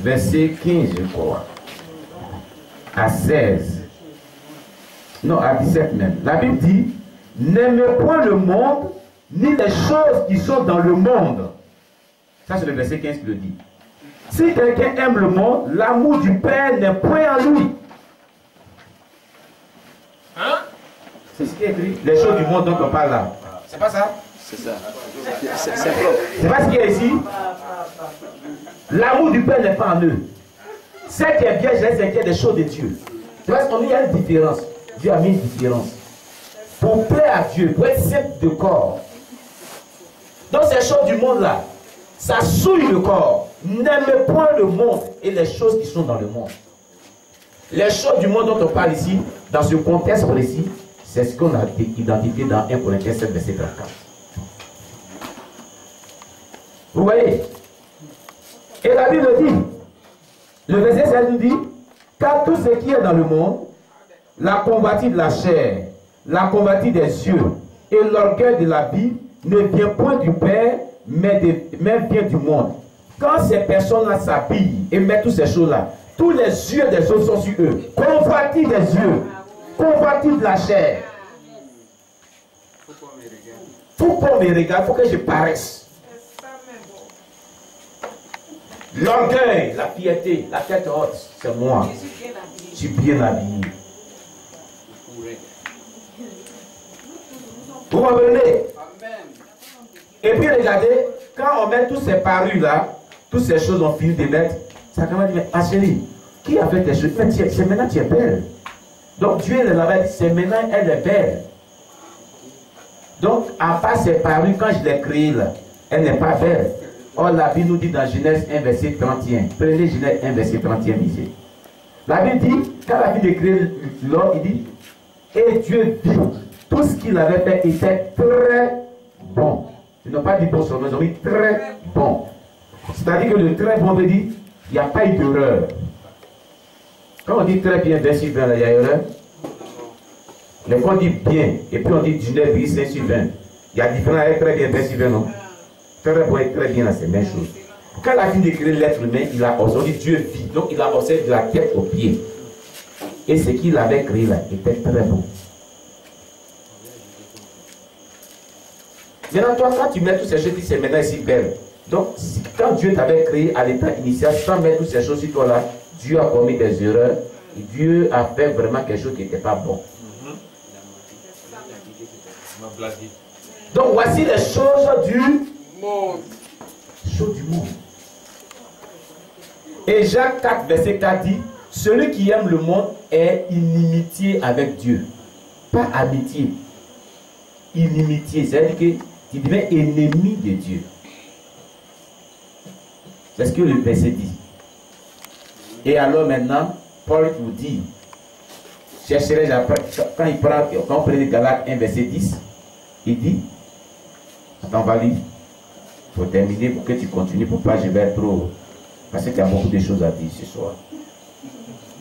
verset 15, je crois, à 16, non, à 17 même. La Bible dit, n'aimez point le monde, ni les choses qui sont dans le monde. Ça, c'est le verset 15 qui le dit. Si quelqu'un aime le monde, l'amour du Père n'est point en lui. Hein? C'est ce qui est écrit. Les choses du monde dont on parle là. C'est pas ça? C'est ça. C'est propre. C'est pas ce qu'il y a ici? L'amour du Père n'est pas en eux. Ce qui est bien, c'est qu'il y a des choses de Dieu. C'est parce qu'il y a une différence. Dieu a mis une différence. Pour plaire à Dieu, pour être simple de corps. Dans ces choses du monde là, ça souille le corps. N'aimez point le monde et les choses qui sont dans le monde. Les choses du monde dont on parle ici, dans ce contexte précis, c'est ce qu'on a identifié dans 1 Corinthiens 7, verset 34. Vous voyez? Et la Bible dit, le verset 16 nous dit, car tout ce qui est dans le monde, la convoitise de la chair, la convoitise des yeux et l'orgueil de la vie ne vient point du Père, mais vient du monde. Quand ces personnes-là s'habillent et mettent toutes ces choses-là, tous les yeux des autres sont sur eux. Convoitise des yeux, convoitise de la chair. Faut qu'on me regarde, faut que je paraisse. L'orgueil, la piété, la tête haute, c'est moi. Je suis bien habillé. Vous comprenez? Et puis regardez, quand on met tous ces parures là, toutes ces choses on finit de mettre, ça commence à dire, ah chérie, qui a fait tes choses? C'est maintenant tu es belle. Donc Dieu est là-bas, c'est maintenant elle est belle. Donc à part ces parures, quand je l'ai créée là, elle n'est pas belle. Or la Bible nous dit dans Genèse 1 verset 31. Prenez Genèse 1 verset 31, lisez. La Bible dit, quand la Bible décrit l'homme, il dit, et Dieu vit, tout ce qu'il avait fait était très bon. Ils n'ont pas dit bon seulement, ils ont dit très bon. C'est-à-dire que le très bon veut dire, il n'y a pas eu d'erreur. Quand on dit très bien, 20 sur 20, il y a erreur. Les fois on dit bien, et puis on dit 19, 5 sur 20. Il y a différence avec très bien, 20 sur 20, non? Très bon et très bien, c'est la même chose. Quand la Bible décrit l'être humain, il a observé Dieu vit, donc il a observé de la tête aux pieds. Et ce qu'il avait créé là était très bon. Maintenant, toi, quand tu mets toutes ces choses, tu dis c'est maintenant ici belle. Donc, quand Dieu t'avait créé à l'état initial, sans mettre toutes ces choses sur toi là, Dieu a commis des erreurs et Dieu a fait vraiment quelque chose qui n'était pas bon. Donc, voici les choses du monde. Choses du monde. Et Jacques 4, verset 4 dit, celui qui aime le monde est inimitié avec Dieu. Pas amitié. Inimitié, c'est-à-dire que tu deviens ennemi de Dieu. C'est ce que le verset dit. Et alors maintenant, Paul vous dit, chercherez après, quand il prend, quand on prend les Galates 1, verset 10, il dit, attends, va lire, il faut terminer pour que tu continues, pour pas je vais trop, parce qu'il y a beaucoup de choses à dire ce soir.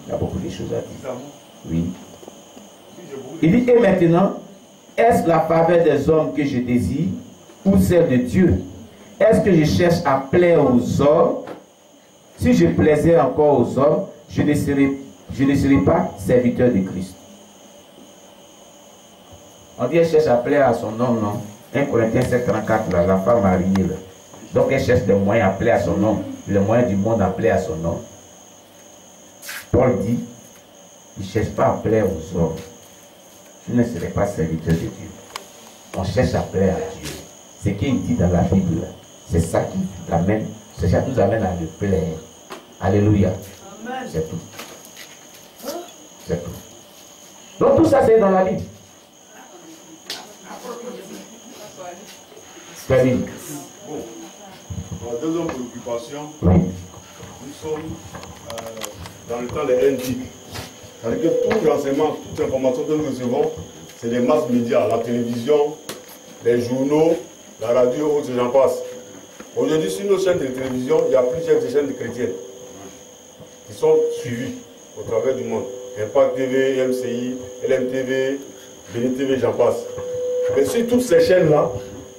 Il y a beaucoup de choses à dire. Oui. Il dit, et maintenant, est-ce la faveur des hommes que je désire ou celle de Dieu? Est-ce que je cherche à plaire aux hommes? Si je plaisais encore aux hommes, je ne serais pas serviteur de Christ. On dit qu'elle cherche à plaire à son homme, non? 1 Corinthiens 7, 34, là, la femme mariée. Là. Donc elle cherche des moyens à plaire à son homme, les moyens du monde à plaire à son homme. Paul dit, il ne cherche pas à plaire aux hommes. Je ne serai pas serviteur de Dieu. On cherche à plaire à Dieu. Ce qu'il dit dans la Bible, c'est ça qui amène, c'est ça qui nous amène à le plaire. Alléluia. C'est tout. C'est tout. Donc tout ça c'est dans la Bible. Termine. Bon. La deuxième préoccupation, Oui. nous sommes dans le temps des NDIC. C'est-à-dire que tout l'enseignement, toute l'information que nous recevons, c'est les masses médias, la télévision, les journaux, la radio, autres, j'en passe. Aujourd'hui, sur nos chaînes de télévision, il y a plusieurs chaînes de chrétiennes qui sont suivies au travers du monde. Impact TV, MCI, LMTV, Béni TV, j'en passe. Mais sur toutes ces chaînes-là,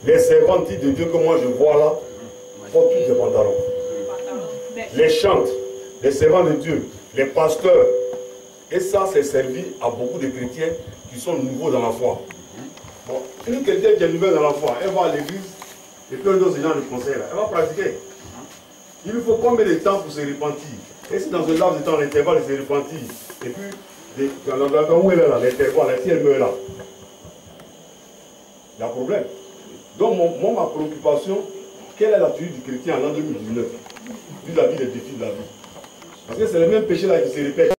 les servantes de Dieu que moi je vois là, font tous des pantalons. Les chantent, les servants de Dieu, les pasteurs. Et ça, c'est servi à beaucoup de chrétiens qui sont nouveaux dans la foi. Bon, une chrétienne qui est nouvelle dans la foi, elle va à l'église, et puis elle donne ce genre de conseils là. Elle va pratiquer. Il lui faut combien de temps pour se repentir? Et si dans ce laps de temps, l'intervalle, elle se repentir, et puis, dans l'endroit où elle est là, l'intervalle, si elle meurt là, il y a un problème. Donc, ma préoccupation, quelle est l'attitude du chrétien en l'an 2019 vis-à-vis des défis de la vie? Parce que c'est le même péché là qui se répète.